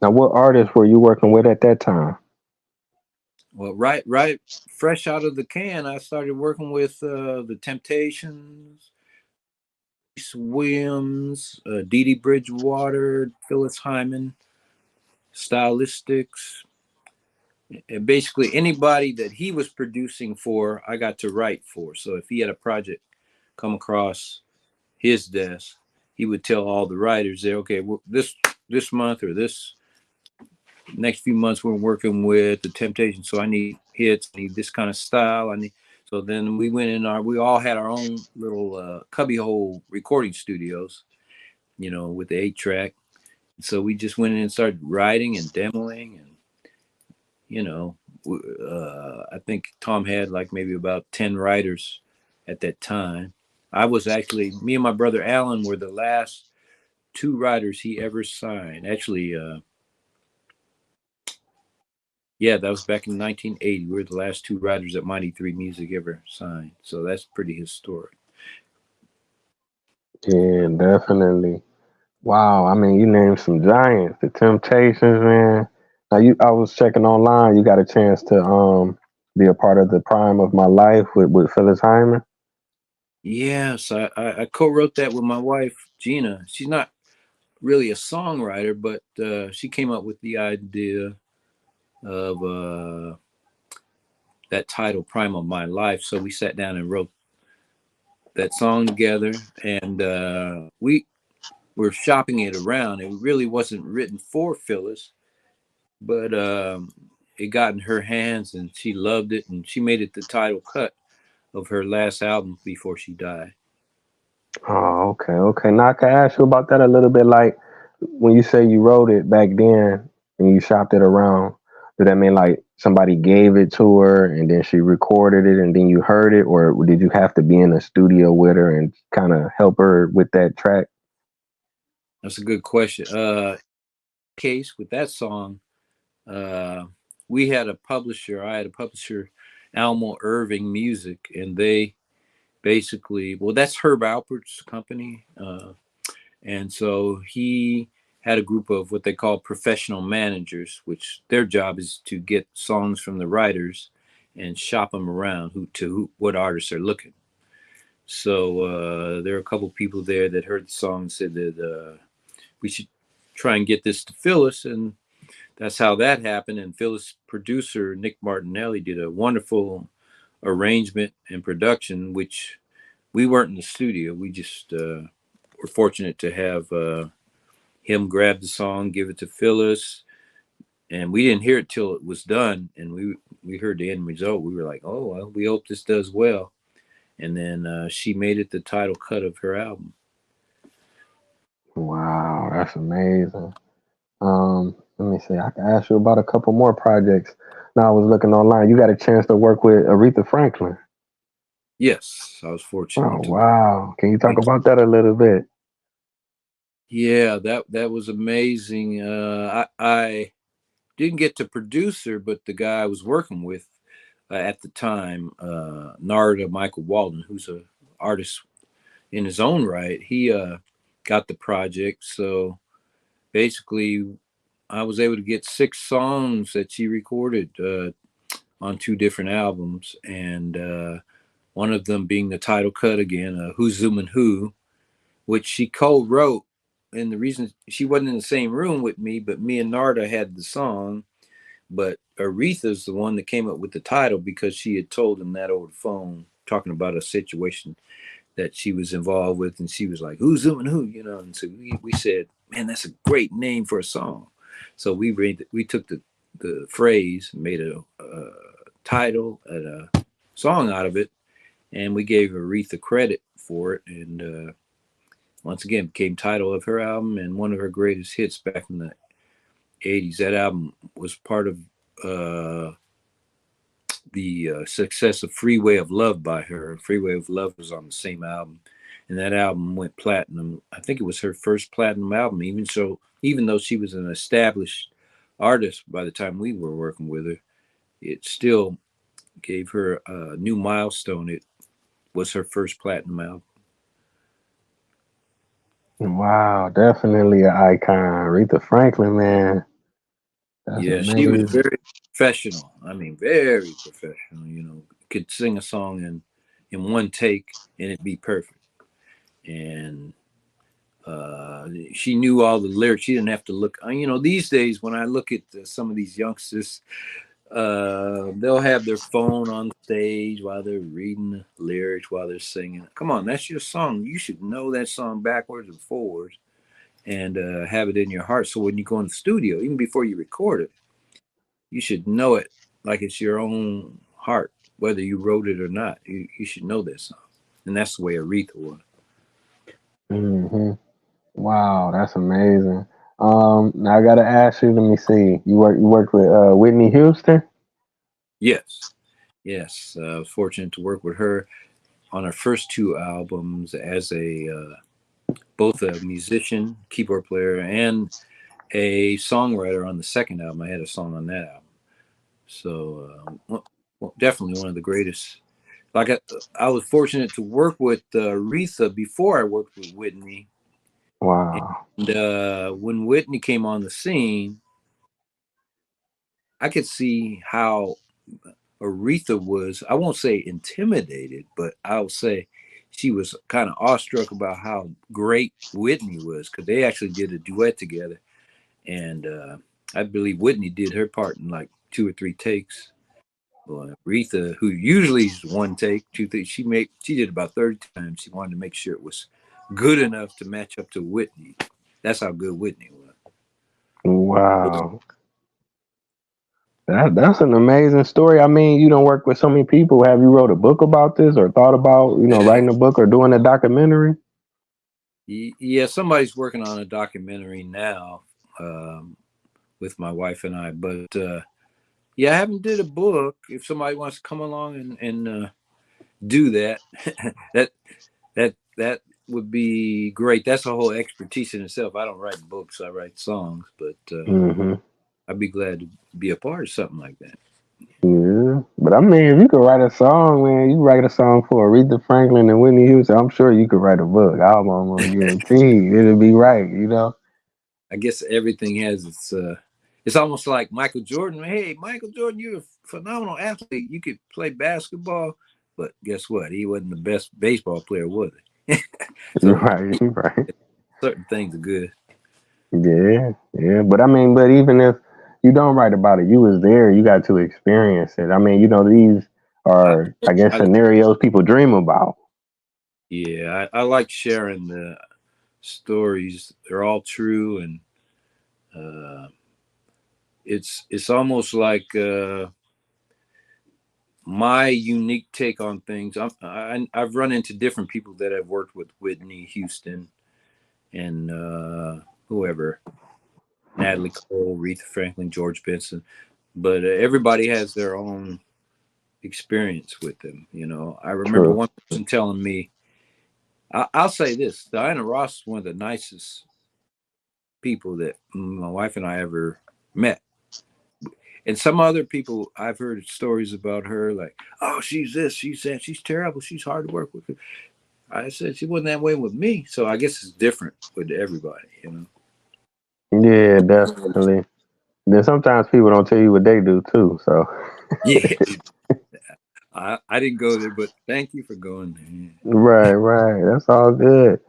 Now, what artists were you working with at that time? Well, right, fresh out of the can, I started working with the Temptations, Williams, Dee Dee Bridgewater, Phylis Hyman, Stylistics, and basically anybody that he was producing for, I got to write for. So if he had a project come across his desk, he would tell all the writers there, okay, this month or this next few months we're working with the Temptations, so I need hits, I need this kind of style, I need. So then we went in we all had our own little cubbyhole recording studios, with the 8 track. So we just went in and started writing and demoing, and you know, I think Tom had like maybe about 10 writers at that time. I was actually, me and my brother Alan were the last two writers he ever signed. Actually, yeah, that was back in 1980. We were the last two writers that Mighty Three Music ever signed. So that's pretty historic. Yeah, definitely. Wow, I mean, you named some giants, the Temptations, man. Now, I was checking online. You got a chance to be a part of the Prime of My Life with Phyllis Hyman. Yes, I co-wrote that with my wife Gina. She's not really a songwriter, but she came up with the idea of that title, "Prime of My Life." So we sat down and wrote that song together, and we were shopping it around. It really wasn't written for Phyllis, but it got in her hands, and she loved it, and she made it the title cut of her last album before she died. Oh, okay, okay. Now I can ask you about that a little bit. Like when you say you wrote it back then and you shopped it around, did that mean like somebody gave it to her and then she recorded it and then you heard it, or did you have to be in the studio with her and kind of help her with that track? That's a good question. Case with that song, uh, we had a publisher. I had a publisher, Almo Irving Music, and they basically, well, that's Herb Alpert's company, and so he had a group of what they call professional managers, which their job is to get songs from the writers and shop them around what artists are looking. So there are a couple people there that heard the song and said that we should try and get this to Phyllis, and that's how that happened. And Phyllis producer Nick Martinelli did a wonderful arrangement and production, which we weren't in the studio. We just were fortunate to have him grab the song, give it to Phyllis, and we didn't hear it till it was done. And we heard the end result. We were like, oh well, we hope this does well. And then she made it the title cut of her album. Wow, that's amazing. Let me see. I can ask you about a couple more projects. Now I was looking online. You got a chance to work with Aretha Franklin. Yes, I was Oh fortunate to. wow! Can you talk about that a little bit? Yeah, that was amazing. I didn't get to produce her, but the guy I was working with at the time, Narada Michael Walden, who's a artist in his own right, he got the project. So basically, I was able to get 6 songs that she recorded on 2 different albums, and one of them being the title cut again, "Who's Zooming Who," which she co-wrote. And the reason she wasn't in the same room with me, but me and Narda had the song, but Aretha's the one that came up with the title because she had told him that over the phone, talking about a situation that she was involved with, and she was like, "Who's zooming who?" And so we said, "Man, that's a great name for a song." So we took the phrase, made a title and a song out of it, and we gave Aretha credit for it, and once again became title of her album and one of her greatest hits back in the '80s. That album was part of uh, the success of Freeway of Love by her. Freeway of Love was on the same album, and that album went platinum. I think it was her first platinum album. Even though she was an established artist by the time we were working with her, it still gave her a new milestone. It was her first platinum album. Wow, definitely an icon. Aretha Franklin, man. That's Yeah, she was amazing. very professional. I mean, very professional. You know, could sing a song in one take and it'd be perfect. And she knew all the lyrics. She didn't have to look. You know, these days when I look at some of these youngsters, they'll have their phone on stage while they're reading the lyrics while they're singing. Come on, that's your song. You should know that song backwards and forwards and have it in your heart. So when you go in the studio, even before you record it, you should know it like it's your own heart, whether you wrote it or not. You should know that song, and that's the way Aretha was. Hmm. Wow, that's amazing. Now I gotta ask you. Let me see. You worked with Whitney Houston. Yes, yes. I was fortunate to work with her on her first two albums as a both a musician, keyboard player, and a songwriter on the second album. I had a song on that album. So definitely one of the greatest. Like I was fortunate to work with Aretha before I worked with Whitney. Wow. And when Whitney came on the scene, I could see how Aretha was, I won't say intimidated, but I'll say she was kind of awestruck about how great Whitney was because they actually did a duet together. And I believe Whitney did her part in like 2 or 3 takes. Well, Aretha, who usually is one take, 2 takes, she did about 30 times. She wanted to make sure it was good enough to match up to Whitney. That's how good Whitney was. Wow. That's an amazing story. I mean, you don't work with so many people. Have you wrote a book about this or thought about, writing a book or doing a documentary? Yeah, somebody's working on a documentary now with my wife and I. But yeah, I haven't did a book. If somebody wants to come along and do that, that that would be great. That's a whole expertise in itself. I don't write books. I write songs, but Hmm. I'd be glad to be a part of something like that. Yeah. But I mean, if you could write a song, man, you write a song for Aretha Franklin and Whitney Houston, I'm sure you could write a book. I'm almost guaranteed it'll be right. I guess everything has its. It's almost like Michael Jordan. Hey, Michael Jordan, you're a phenomenal athlete. You could play basketball, but guess what? He wasn't the best baseball player, was he? So Right, right. certain things are good. Yeah, yeah. But I mean, but even if you don't write about it, you was there, you got to experience it. I mean, these I, are, I guess, I scenarios people dream about. yeah, I like sharing the stories. They're all true, and uh, it's almost like my unique take on things. I've run into different people that have worked with Whitney Houston and whoever, Natalie Cole, Aretha Franklin, George Benson, but everybody has their own experience with them. You know, I remember True. one person telling me, I'll say this: Diana Ross is one of the nicest people that my wife and I ever met. And some other people, I've heard stories about her, like, oh, she's this, she's that, she's terrible, she's hard to work with. I said she wasn't that way with me, so I guess it's different with everybody. Yeah, definitely. Then sometimes people don't tell you what they do too. So Yeah, I didn't go there, but thank you for going there. right, right. That's all good.